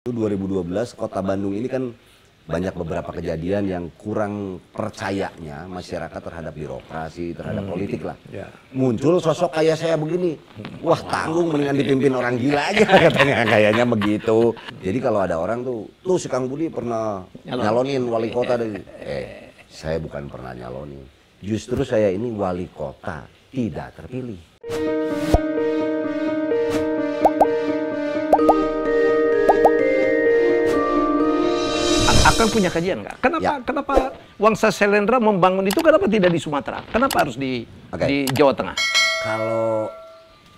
Itu 2012 Kota Bandung ini kan banyak beberapa kejadian yang kurang percayanya masyarakat terhadap birokrasi, terhadap politik lah. Muncul sosok kayak saya begini, wah tanggung mendingan dipimpin orang gila aja katanya, kayaknya begitu. Jadi kalau ada orang tuh si Kang Budi pernah nyalonin wali kota dari, saya bukan pernah nyalonin, justru saya ini wali kota tidak terpilih. Akan punya kajian nggak? Kenapa Wangsa Selendra membangun itu kenapa tidak di Sumatera? Kenapa harus di Jawa Tengah? Kalau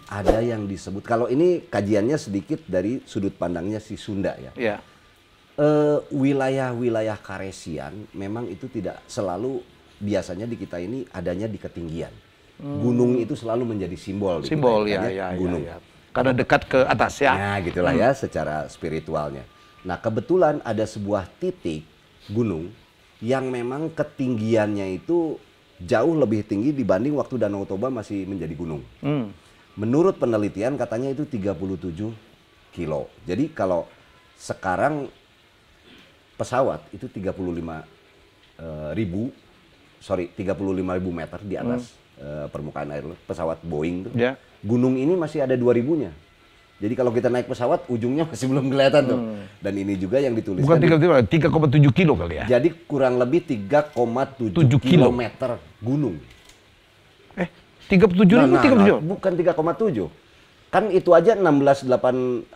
ada yang disebut, kalau ini kajiannya sedikit dari sudut pandangnya si Sunda ya. Ya. Wilayah-wilayah karesian memang itu tidak selalu, biasanya di kita ini adanya di ketinggian. Gunung itu selalu menjadi simbol. Simbol di kita, ya. Gunung. Karena dekat ke atas ya. Nah gitulah ya secara spiritualnya. Nah kebetulan ada sebuah titik gunung yang memang ketinggiannya itu jauh lebih tinggi dibanding waktu Danau Toba masih menjadi gunung. Menurut penelitian katanya itu 37 kilo. Jadi kalau sekarang pesawat itu 35.000 meter di atas permukaan air, pesawat Boeing tuh. Ya. Gunung ini masih ada 2000-nya. Jadi kalau kita naik pesawat, ujungnya masih belum kelihatan tuh. Dan ini juga yang dituliskan. Bukan 3,7 kilo kali ya? Jadi kurang lebih 3,7 kilometer gunung. 37 ribu, 37? Bukan 3,7. Kan itu aja 16.850.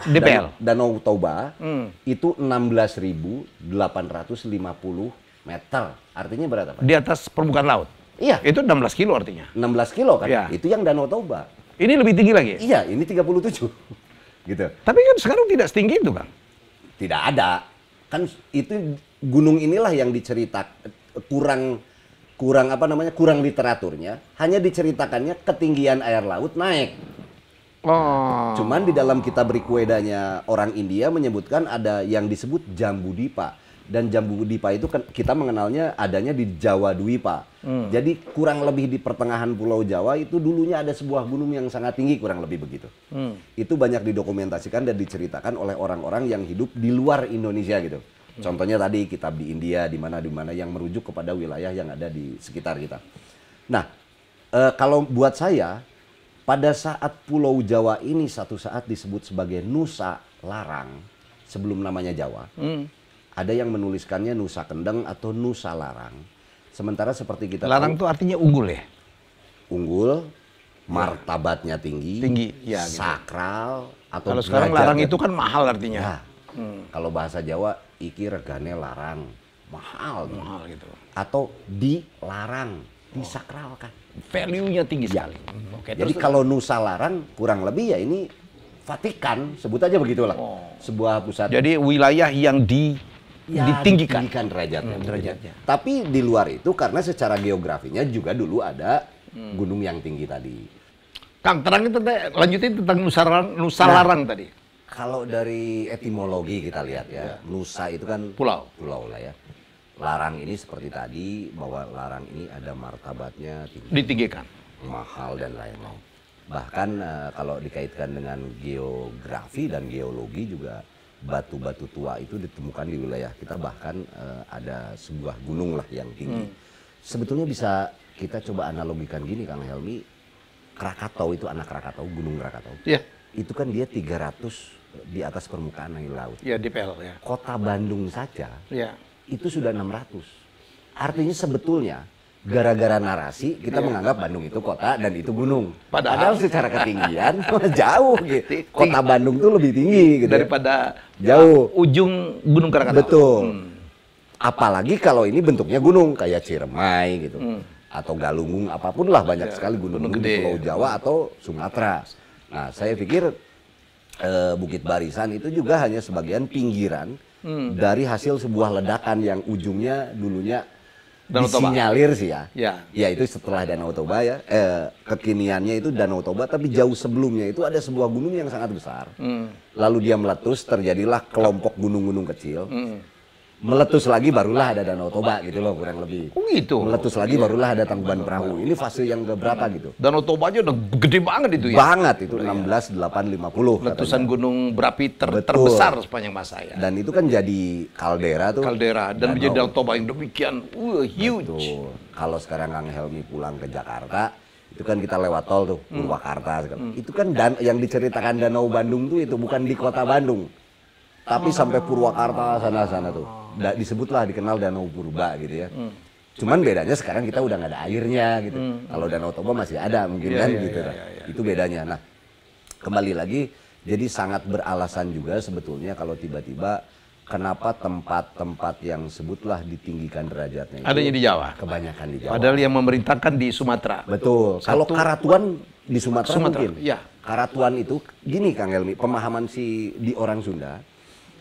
DPL? Danau Toba itu 16.850 meter. Artinya berapa? Di atas permukaan laut? Iya. Itu 16 kilo artinya? 16 kilo kan? Ya. Itu yang Danau Toba. Ini lebih tinggi lagi? Iya, ini 37. Gitu. Tapi kan sekarang tidak setinggi itu, Kang? Tidak ada. Kan itu gunung inilah yang diceritakan kurang literaturnya. Hanya diceritakannya ketinggian air laut naik. Oh. Cuman di dalam kitab Rigvedanya orang India menyebutkan ada yang disebut Jambudipa. Dan Jambudipa itu kan kita mengenalnya adanya di Jawa Dwipa. Jadi kurang lebih di pertengahan Pulau Jawa itu dulunya ada sebuah gunung yang sangat tinggi, kurang lebih begitu. Itu banyak didokumentasikan dan diceritakan oleh orang-orang yang hidup di luar Indonesia gitu. Contohnya tadi kitab di India, di mana yang merujuk kepada wilayah yang ada di sekitar kita. Nah, kalau buat saya, pada saat Pulau Jawa ini satu saat disebut sebagai Nusa Larang sebelum namanya Jawa. Ada yang menuliskannya Nusa Kendeng atau Nusa Larang. Sementara seperti kita Larang itu artinya unggul ya? Unggul, martabatnya tinggi, ya, sakral, gitu. atau kalau sekarang larang itu kan mahal artinya. Ya. Kalau bahasa Jawa, iki regane larang, mahal gitu. Atau dilarang, disakralkan. Value-nya tinggi sekali. Jadi kalau Nusa Larang kurang lebih ya ini Vatikan, sebut aja begitulah. Sebuah pusat. Jadi wilayah yang ditinggikan derajatnya. Tapi di luar itu karena secara geografinya juga dulu ada gunung yang tinggi tadi. Kang, lanjutin tentang Nusa Larang tadi. Kalau dari etimologi kita lihat ya, Nusa itu kan pulau lah ya. Larang ini seperti tadi bahwa larang ini ada martabatnya tinggi, ditinggikan, mahal dan lain-lain. Bahkan kalau dikaitkan dengan geografi dan geologi juga batu-batu tua itu ditemukan di wilayah kita, bahkan ada sebuah gunung lah yang tinggi. Sebetulnya bisa kita coba analogikan gini Kang Helmi, Krakatau itu anak Krakatau, Gunung Krakatau. Yeah. Itu kan dia 300 di atas permukaan air laut. Ya, DPL ya. Kota Bandung saja itu sudah 600. Artinya sebetulnya gara-gara narasi kita menganggap Bandung itu kota dan itu gunung. Padahal secara ketinggian jauh gitu. Kota Bandung tuh lebih tinggi gitu. Daripada jauh ujung Gunung Krakatau. Betul. Apalagi kalau ini bentuknya gunung kayak Ciremai gitu. Atau Galunggung, apapun lah, banyak sekali gunung-gunung di Pulau Jawa atau Sumatera. Nah, saya pikir Bukit Barisan itu juga hanya sebagian pinggiran dari hasil sebuah ledakan yang ujungnya dulunya disinyalir sih ya. Ya itu setelah Danau Toba ya. Kekiniannya itu Danau Toba, tapi jauh sebelumnya itu ada sebuah gunung yang sangat besar. Lalu dia meletus, terjadilah kelompok gunung-gunung kecil. meletus lagi barulah ada Danau Toba gitu loh, kurang lebih. Oh gitu. Meletus lagi barulah ada Tangkuban Perahu. Ini fase yang keberapa gitu? Danau Toba aja udah gede banget itu ya. Banget itu 16.850. Letusan gunung berapi Betul. terbesar sepanjang masa ya. Dan itu kan jadi kaldera tuh. Kaldera dan menjadi Danau Toba yang demikian huge. Betul. Kalau sekarang Kang Helmi pulang ke Jakarta, itu kan kita lewat tol tuh, Purwakarta. Itu kan yang diceritakan Danau Bandung tuh itu bukan di kota Bandung. Tapi sampai Purwakarta sana-sana tuh. Disebutlah, dikenal Danau Purba gitu ya. Cuman bedanya sekarang kita udah nggak ada airnya gitu. Kalau Danau Toba masih ada mungkin kan gitu. Itu bedanya. Nah, kembali lagi, jadi sangat beralasan juga sebetulnya kalau tiba-tiba kenapa tempat-tempat yang sebutlah ditinggikan derajatnya itu Adanya di Jawa. Kebanyakan di Jawa. Padahal yang memerintahkan di Sumatera. Betul. Kalau Karatuan di Sumatera mungkin. Ya. Karatuan itu gini Kang Helmi, pemahaman di orang Sunda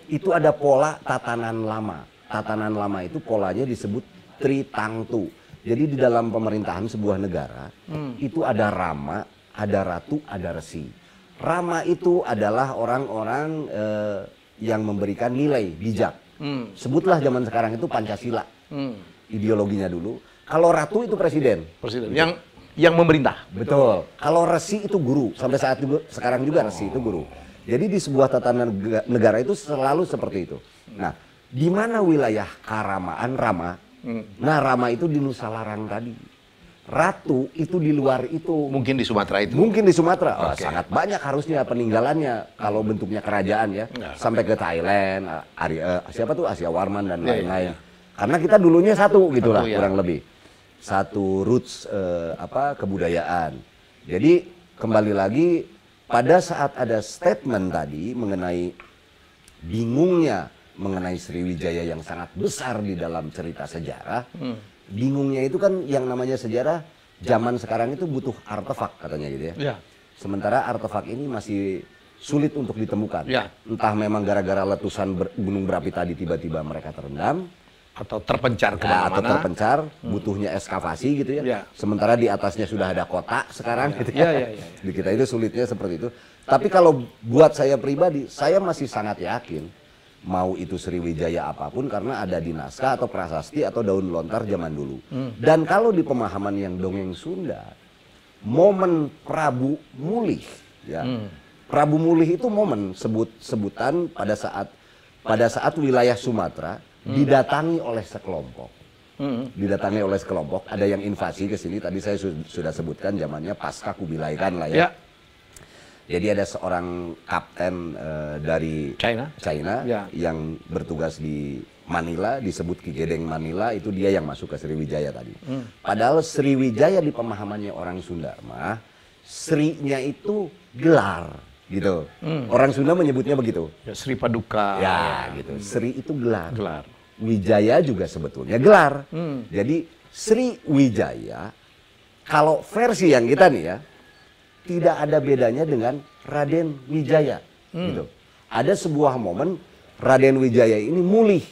itu ada pola tatanan lama. Tatanan lama itu polanya disebut Tritangtu. Jadi di dalam pemerintahan sebuah negara itu ada Rama, ada Ratu, ada Resi. Rama itu adalah orang-orang yang memberikan nilai bijak. Sebutlah zaman sekarang itu Pancasila. Ideologinya dulu. Kalau Ratu itu presiden. Presiden. Yang memerintah. Betul. Kalau Resi itu guru. Sampai saat juga, sekarang juga Resi itu guru. Jadi di sebuah tatanan negara itu selalu seperti itu. Nah, di mana wilayah karamaan Rama? Nah, Rama itu di Nusa Larang tadi. Ratu itu di luar itu. Mungkin di Sumatera itu. Mungkin di Sumatera. Oh, sangat banyak harusnya peninggalannya kalau bentuknya kerajaan ya. Sampai ke Thailand, siapa tuh Asia Warman dan lain-lain. Karena kita dulunya satu gitulah kurang lebih. Satu roots kebudayaan. Jadi kembali lagi pada saat ada statement tadi mengenai bingungnya mengenai Sriwijaya yang sangat besar di dalam cerita sejarah, bingungnya itu kan yang namanya sejarah zaman sekarang itu butuh artefak katanya gitu ya. Sementara artefak ini masih sulit untuk ditemukan. Entah memang gara-gara letusan gunung berapi tadi tiba-tiba mereka terendam, atau terpencar kemana-mana. Atau terpencar, butuhnya eskavasi gitu ya. Sementara di atasnya sudah ada kota sekarang gitu ya. Di kita itu sulitnya seperti itu. Tapi kalau buat saya pribadi, saya masih sangat yakin mau itu Sriwijaya apapun karena ada di naskah atau prasasti atau daun lontar zaman dulu. Dan kalau di pemahaman yang dongeng Sunda, momen Prabu Mulih ya. Prabu Mulih itu momen sebutan pada saat wilayah Sumatera didatangi oleh sekelompok. Didatangi oleh sekelompok, ada yang invasi ke sini. Tadi saya sudah sebutkan zamannya pasca Kubilai Khan lah ya. Jadi ada seorang kapten dari China yang bertugas di Manila, disebut Ki Gedeng Manila, itu dia yang masuk ke Sriwijaya tadi. Padahal Sriwijaya di pemahamannya orang Sunda mah, Sri-nya itu gelar gitu. Orang Sunda menyebutnya begitu. Ya, Sri Paduka. Ya, gitu. Sri itu gelar. Wijaya juga sebetulnya gelar. Jadi Sriwijaya kalau versi yang kita nih ya, tidak ada bedanya dengan Raden Wijaya gitu. Ada sebuah momen Raden Wijaya ini mulih.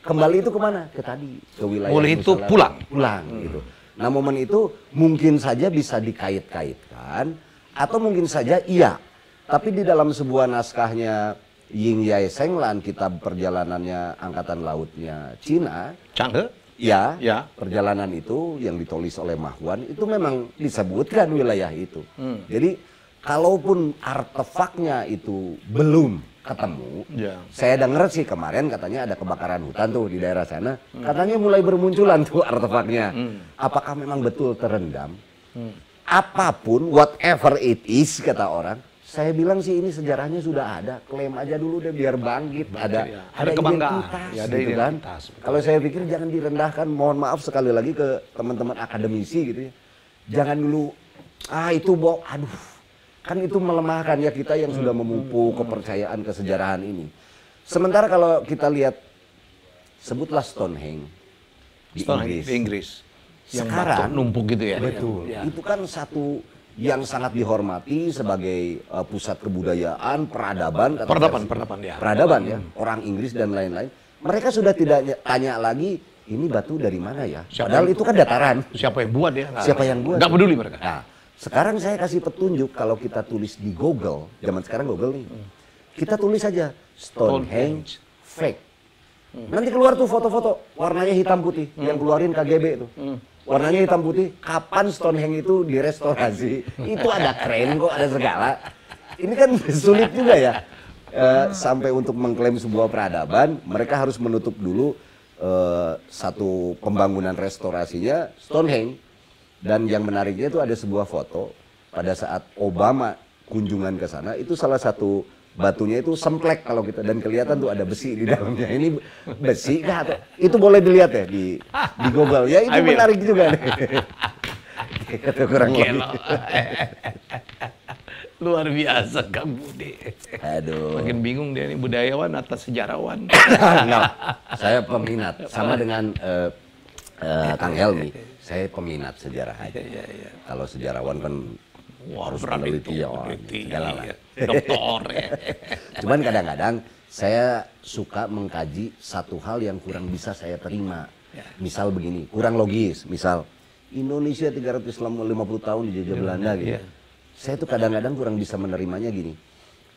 Kembali itu kemana? Ke tadi, ke wilayah mulih itu pulang gitu. Nah, momen itu mungkin saja bisa dikait-kaitkan atau mungkin saja iya. Tapi di dalam sebuah naskahnya Ying Yai Senglan, kitab perjalanannya Angkatan Lautnya Cina, Changhe? Ya, perjalanan itu yang ditulis oleh Mahwan itu memang disebutkan wilayah itu. Jadi kalaupun artefaknya itu belum ketemu, saya dengar sih kemarin katanya ada kebakaran hutan tuh di daerah sana, katanya mulai bermunculan tuh artefaknya. Apakah memang betul terendam? Apapun, whatever it is kata orang. Saya bilang sih ini sejarahnya sudah ada, klaim aja dulu deh biar bangkit, ada kebanggaan, identitas, gitu kan. Kalau saya pikir jangan direndahkan, mohon maaf sekali lagi ke teman-teman akademisi gitu ya. Jangan dulu, itu aduh, kan itu melemahkan ya kita yang sudah memupuk kepercayaan kesejarahan ini. Sementara kalau kita lihat, sebutlah Stonehenge di Inggris. Sekarang yang numpuk gitu ya. Betul. Itu kan satu yang sangat dihormati sebagai pusat kebudayaan, peradaban ya, orang Inggris dan lain-lain. Mereka sudah tidak tanya lagi ini batu dari mana ya. Padahal itu kan dataran. Siapa yang buat ya? Siapa yang buat? Nggak peduli mereka. Nah, sekarang saya kasih petunjuk kalau kita tulis di Google, zaman sekarang Google nih. Kita tulis saja Stonehenge fake. Nanti keluar tuh foto-foto warnanya hitam putih yang keluarin KGB tuh. Warnanya hitam putih. Kapan Stonehenge itu direstorasi? Itu ada keren kok, ada segala. Ini kan sulit juga ya. Sampai untuk mengklaim sebuah peradaban, mereka harus menutup dulu satu pembangunan restorasinya Stonehenge. Dan yang menariknya itu ada sebuah foto pada saat Obama kunjungan ke sana, itu salah satu batunya itu semplek kalau kita, dan kelihatan tuh ada besi di dalamnya. Ini besi kah? Atau, itu boleh dilihat ya di Google ya, itu menarik juga nih. Kurang lebih. Luar biasa Kang Budi. Aduh. Makin bingung dia ini, budayawan atau sejarawan. Enggak, saya peminat. Sama dengan Kang Helmi, saya peminat sejarah aja. Kalau sejarawan kan harus penelitian, segala lah. Doktor. Cuman kadang-kadang saya suka mengkaji satu hal yang kurang bisa saya terima. Misal begini, kurang logis. Misal Indonesia 350 tahun dijajah Belanda gitu. Saya tuh kadang-kadang kurang bisa menerimanya gini.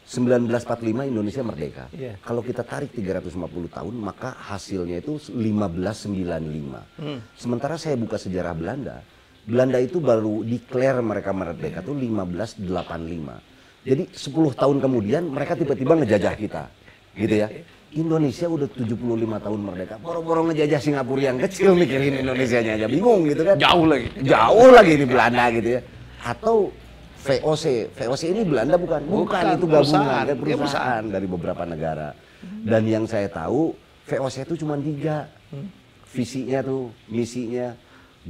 1945 Indonesia merdeka. Kalau kita tarik 350 tahun, maka hasilnya itu 1595. Sementara saya buka sejarah Belanda. Belanda itu baru declare mereka merdeka tuh 1585. Jadi 10 tahun kemudian mereka tiba-tiba ngejajah kita. Gitu ya. Indonesia udah 75 tahun merdeka. Boro-boro ngejajah Singapura yang kecil, mikirin Indonesianya aja bingung gitu kan. Jauh lagi. Jauh lagi di Belanda gitu ya. Atau VOC ini Belanda bukan itu gabungan perusahaan dari beberapa negara. Dan yang saya tahu VOC itu cuma 3 visinya tuh, misinya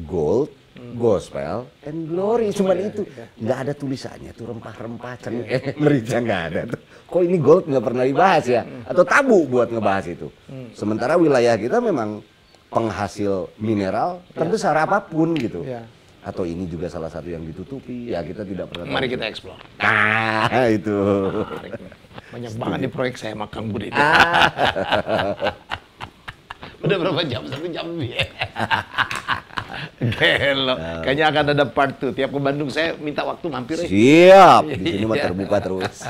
gold, gospel, and glory, cuma itu. Nggak ada tulisannya tuh rempah-rempah, cengkeh, merica, nggak ada tuh. Kok ini gold nggak pernah dibahas ya? Atau tabu buat ngebahas itu. Sementara wilayah kita memang penghasil mineral terbesar apapun gitu. Atau ini juga salah satu yang ditutupi, ya kita tidak pernah tahu. Mari kita eksplor. Nah, itu. Banyak banget di proyek saya sama Kang Budi. Udah berapa jam? 1 jam lebih. Gelo. Kayaknya akan ada part 2. Tiap ke Bandung saya minta waktu mampir. Siap. Di sini mah terbuka terus.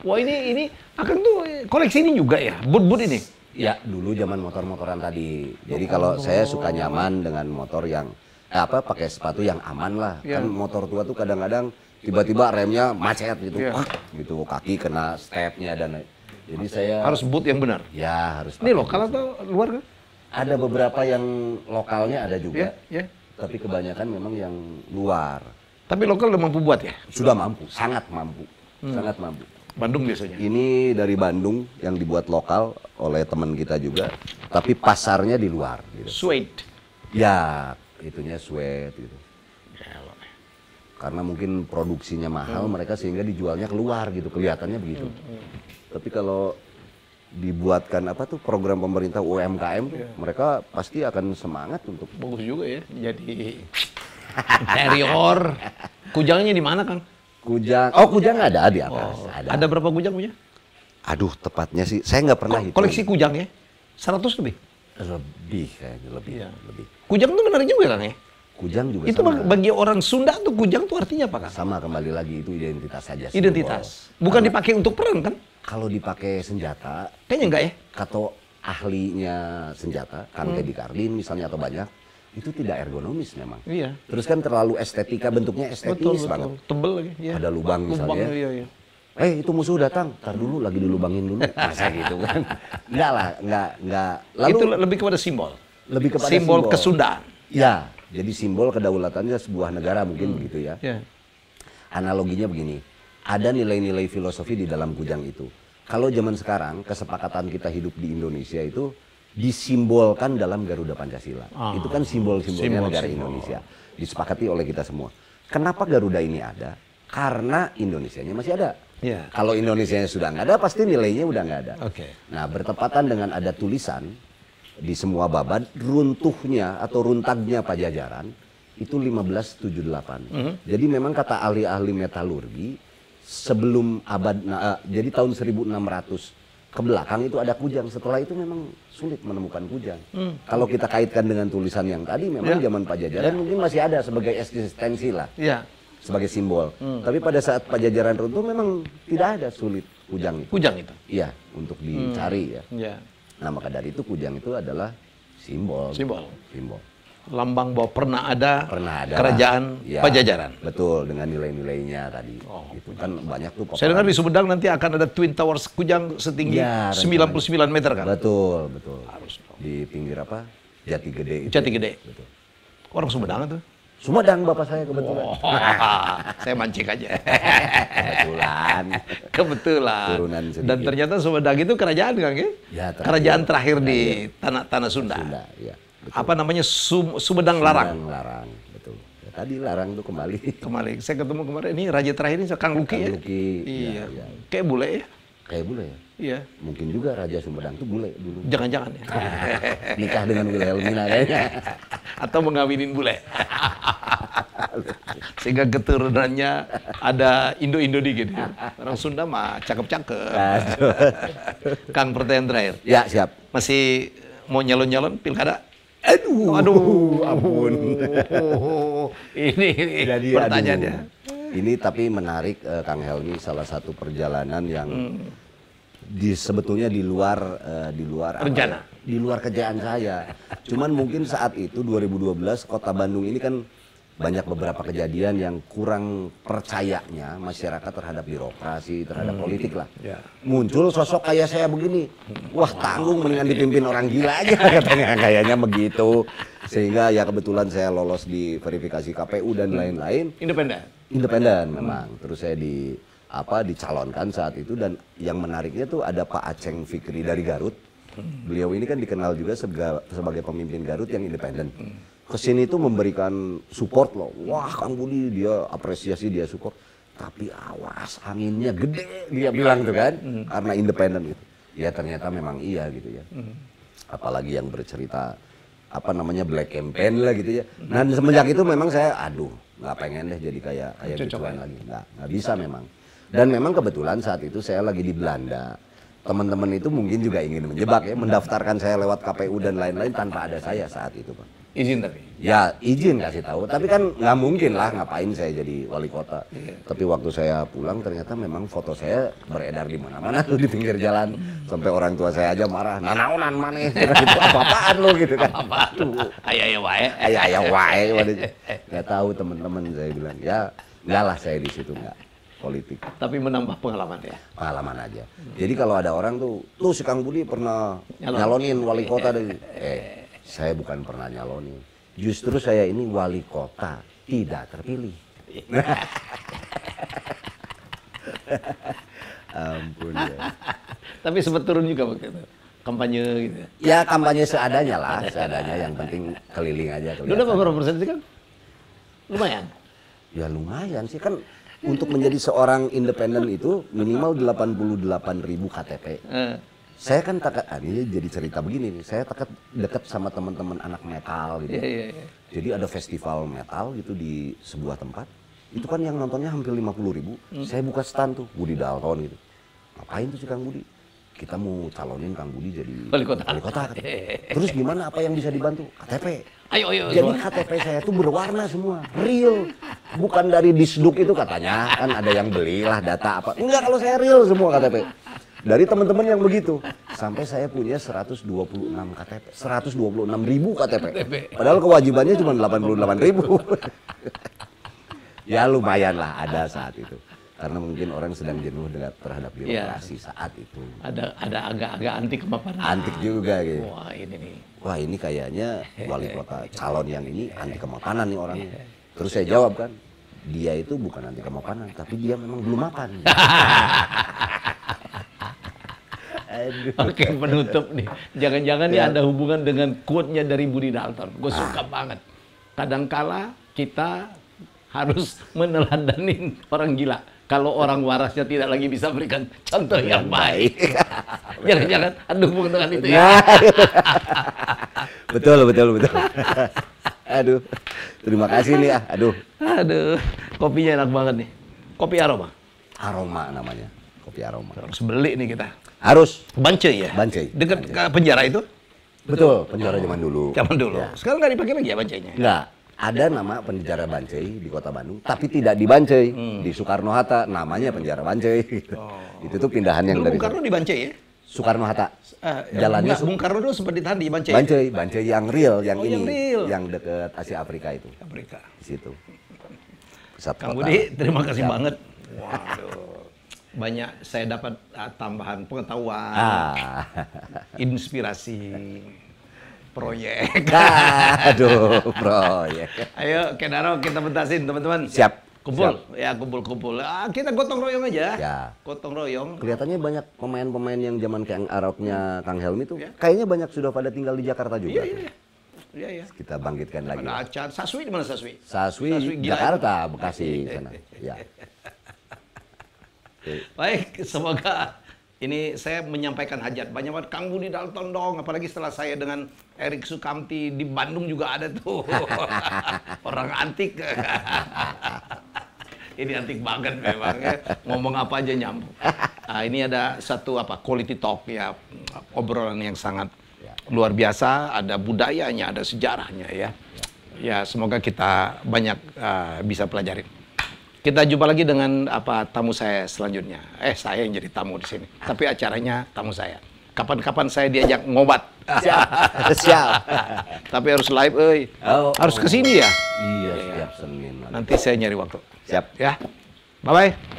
Wah, ini Akang tuh koleksi ini juga ya? Boot ini? Ya, dulu zaman motor-motoran tadi. Jadi kalau saya suka nyaman dengan motor yang pakai sepatu yang aman lah. Kan motor tua tuh kadang-kadang tiba-tiba remnya macet gitu. Gitu, kaki kena stepnya dan jadi saya harus boot yang benar. Ya, harus. Ini lokal atau luar kan? Ada beberapa yang lokalnya ada juga. Ya. Tapi kebanyakan memang yang luar. Tapi lokal udah mampu buat ya? Sudah mampu, sangat mampu. Sangat mampu. Bandung biasanya. Ini dari Bandung yang dibuat lokal oleh teman kita juga, tapi pasarnya di luar gitu. Suede. Ya, itunya suede gitu. Karena mungkin produksinya mahal, mereka sehingga dijualnya keluar gitu, kelihatannya begitu. Tapi kalau dibuatkan program pemerintah UMKM tuh, mereka pasti akan semangat untuk. Bagus juga ya, jadi interior. Kujangnya di mana, Kang? Kujang ada di atas. Ada berapa kujang punya? Aduh, tepatnya sih saya nggak pernah hitung. Koleksi kujang ya? 100 lebih? Lebih kayaknya, lebih. Kujang tuh menarik juga, Kang ya? Kujang juga itu sama. Bagi orang Sunda tuh kujang tuh artinya apa, Kang? Sama, kembali lagi itu identitas saja. Identitas. Bukan dipakai untuk perang kan? Kalau dipakai senjata, kayaknya enggak ya? Atau ahlinya senjata, Kang Teddy Kardin misalnya atau banyak, itu tidak ergonomis memang. Iya. Terus kan terlalu estetika, bentuknya estetis banget. Tebel lagi. Ya. Ada lubang misalnya. Iya. Itu musuh datang, tar dulu lagi dilubangin dulu. Masa gitu kan? Enggak lah, enggak. Lalu itu lebih kepada simbol. Lebih kepada simbol kesundaan. Ya, jadi simbol kedaulatannya sebuah negara mungkin begitu ya. Analoginya begini. Ada nilai-nilai filosofi di dalam kujang itu. Kalau zaman sekarang, kesepakatan kita hidup di Indonesia itu disimbolkan dalam Garuda Pancasila. Itu kan simbol-simbolnya negara Indonesia. Disepakati oleh kita semua. Kenapa Garuda ini ada? Karena Indonesianya masih ada. Kalau Indonesianya sudah nggak ada, pasti nilainya udah nggak ada. Nah, bertepatan dengan ada tulisan di semua babad, runtuhnya atau runtagnya Pajajaran, itu 1578. Jadi memang kata ahli-ahli metalurgi, sebelum jadi tahun 1600 ke belakang itu ada kujang. Setelah itu memang sulit menemukan kujang. Kalau kita kaitkan dengan tulisan yang tadi, memang zaman Pajajaran mungkin masih ada sebagai eksistensi lah, sebagai simbol. Tapi pada saat Pajajaran runtuh memang tidak ada, sulit kujang itu. Kujang itu? Iya, untuk dicari ya. Nah, maka dari itu kujang itu adalah simbol. Simbol. Simbol. Lambang bahwa pernah ada Ada kerajaan ya, Pajajaran. Betul, dengan nilai-nilainya tadi. Itu kan banyak tuh. Saya dengar di Sumedang nanti akan ada Twin Towers kujang setinggi 99 meter kan? Betul, betul. Harus dong. Di pinggir apa? Jati Gede. Jati Gede. Betul. Orang Sumedang itu. Sumedang bapak saya kebetulan. Saya mancing aja. Kebetulan. Kebetulan. Turunan sedikit. Dan ternyata Sumedang itu kerajaan kan? Ya, kerajaan terakhir di tanah Sunda. Ya, apa namanya Sumedang Larang. Sumedang Larang, betul. Ya, tadi Larang tuh kembali. Saya ketemu kemarin ini raja terakhir ini Kang Luki ya. Luki. Iya. Ya. Kayak bule ya. Kayak bule ya. Iya. Mungkin juga Raja Sumedang tuh bule dulu. Jangan-jangan ya. Nikah dengan Wilhelmina kayaknya. Atau mengawinin bule. Sehingga keturunannya ada Indo-Indo dikit. Orang Sunda mah cakep-cakep. Kang, pertanyaan terakhir. Ya, siap. Masih mau nyalon-nyalon pilkada? Aduh, ampun. Ini Jadi, pertanyaannya. Ini tapi menarik, Kang Helmi, salah satu perjalanan yang sebetulnya di luar rencana. Di luar kerjaan saya. Cuman mungkin saat itu 2012 Kota Bandung ini kan banyak beberapa kejadian yang kurang percayanya masyarakat terhadap birokrasi, terhadap politik lah. Ya. Muncul sosok kayak saya begini. Wah, tanggung, mendingan dipimpin orang gila aja katanya, kayaknya begitu. Sehingga ya kebetulan saya lolos di verifikasi KPU dan lain-lain. Independen memang. Terus saya dicalonkan saat itu, dan yang menariknya tuh ada Pak Aceng Fikri dari Garut. Beliau ini kan dikenal juga sebagai pemimpin Garut yang independen. Kesini tuh memberikan support loh. Wah, Kang Budi, dia apresiasi, dia support. Tapi awas, anginnya gede, dia bilang tuh kan, karena independen gitu. Ya ternyata memang iya gitu ya. Apalagi yang bercerita black campaign lah gitu ya. Nah, semenjak itu memang saya nggak pengen deh jadi kayak gituan lagi. Nggak bisa memang. Dan memang kebetulan saat itu saya lagi di Belanda. Teman-teman itu mungkin juga ingin menjebak ya, mendaftarkan saya lewat KPU dan lain-lain tanpa ada saya saat itu, Pak. Izin tapi? Ya, izin kasih tahu. Tapi kan nggak mungkin lah, ngapain saya jadi wali kota. Tapi waktu saya pulang ternyata memang foto saya beredar di mana-mana tuh di pinggir jalan. Sampai orang tua saya aja marah. Nanaunan maneh. Itu apa-apaan lo gitu kan. Apa tuh? Ayah wae. Ayah wae. Nggak tahu teman-teman, saya bilang. Ya, nggak lah saya di situ nggak politik. Tapi menambah pengalaman ya? Pengalaman aja. Jadi kalau ada orang tuh si Kang Budi pernah nyalonin wali kota dari saya bukan pernah nyalonin. Justru saya ini wali kota tidak terpilih. Ampun ya. Tapi sempat turun juga waktu itu. Kampanye gitu. Ya kampanye seadanya lah, seadanya, yang penting keliling aja. Lu dapat berapa persen sih, Kang? Lumayan. Ya lumayan sih kan. Untuk menjadi seorang independen itu minimal 88.000 KTP. Saya kan ini jadi cerita begini nih. Saya dekat sama teman-teman anak metal gitu. Jadi ada festival metal gitu di sebuah tempat. Itu kan yang nontonnya hampir 50.000. Saya buka stand tuh, Budi Dalton gitu. Ngapain tuh si Kang Budi? Kita mau calonin Kang Budi jadi wali kota. Terus gimana, apa yang bisa dibantu? KTP. Ayo. Jadi KTP saya tuh berwarna semua, real. Bukan dari disduk itu katanya, kan ada yang belilah data apa. Enggak, kalau saya real semua KTP. Dari teman-teman yang begitu. Sampai saya punya 126 KTP, 126.000 KTP. Padahal kewajibannya cuma 88.000. Ya lumayan lah ada saat itu. Karena mungkin orang sedang jenuh terhadap birokrasi saat itu. Ada agak-agak anti kemapanan. Antik juga gitu. Wah ini kayaknya wali kota calon yang ini anti kemapanan nih orangnya. Terus saya jawab kan, dia itu bukan anti kemapanan, tapi dia memang belum makan. Oke, penutup nih. Jangan-jangan nih ada hubungan dengan quote-nya dari Budi Dalton. Gue suka banget. Kadangkala kita harus meneladani orang gila. Kalau orang warasnya tidak lagi bisa berikan contoh yang baik. Jangan-jangan ada hubungan dengan itu ya. Betul. Aduh, terima kasih nih ya. Aduh, kopinya enak banget nih. Kopi aroma. Aroma namanya, kopi aroma. Harus beli nih kita. Harus. Bancai ya? Bancai. Dekat penjara itu? Betul, penjara zaman dulu. Ya. Sekarang nggak dipakai lagi ya bancainya? Nggak. Ada nama penjara Bancai di Kota Bandung, tapi tidak di Bancai, di Soekarno-Hatta, namanya penjara Bancai. Itu tuh pindahan yang dulu dari Bung Karno di Bancai ya? Soekarno-Hatta. Jalannya Jalannya Bung Karno dulu sempat ditahan di Bancai. Bancai yang real, yang Oh, ini, yang real. yang deket Asia Afrika itu. Afrika. Di situ. Pusat Kang kota. Budi, terima kasih banget. Waduh. Banyak saya dapat tambahan pengetahuan, inspirasi, proyek. Aduh, proyek. Ayo, Kenaro kita pentasin teman-teman. Siap. Kumpul, Siap. ya kumpul-kumpul. Kita gotong royong aja. Ya. Gotong royong. Kelihatannya banyak pemain-pemain yang zaman Kang Aroknya Kang Helmi itu Ya. kayaknya banyak sudah pada tinggal di Jakarta juga. Iya. Iya. Kita bangkitkan lagi. Ada Acan. Saswi di mana Saswi? Saswi gila. Jakarta, Bekasi sana. Ya. Baik, semoga ini saya menyampaikan hajat. Banyak banget Kang Budi Dalton dong, apalagi setelah saya dengan Erik Sukamti di Bandung juga ada tuh. Orang antik. Ini antik banget memang ya. Ngomong apa aja nyambung. Nah, ini ada satu quality talk ya, obrolan yang sangat luar biasa, ada budayanya, ada sejarahnya ya. Ya, semoga kita banyak bisa pelajarin. Kita jumpa lagi dengan tamu saya selanjutnya. Saya yang jadi tamu di sini. Tapi acaranya tamu saya. Kapan-kapan saya diajak ngobat. Siap. Siap. Tapi harus live, harus ke sini ya. Iya, setiap Senin. Nanti saya nyari waktu. Siap. Ya. Bye-bye.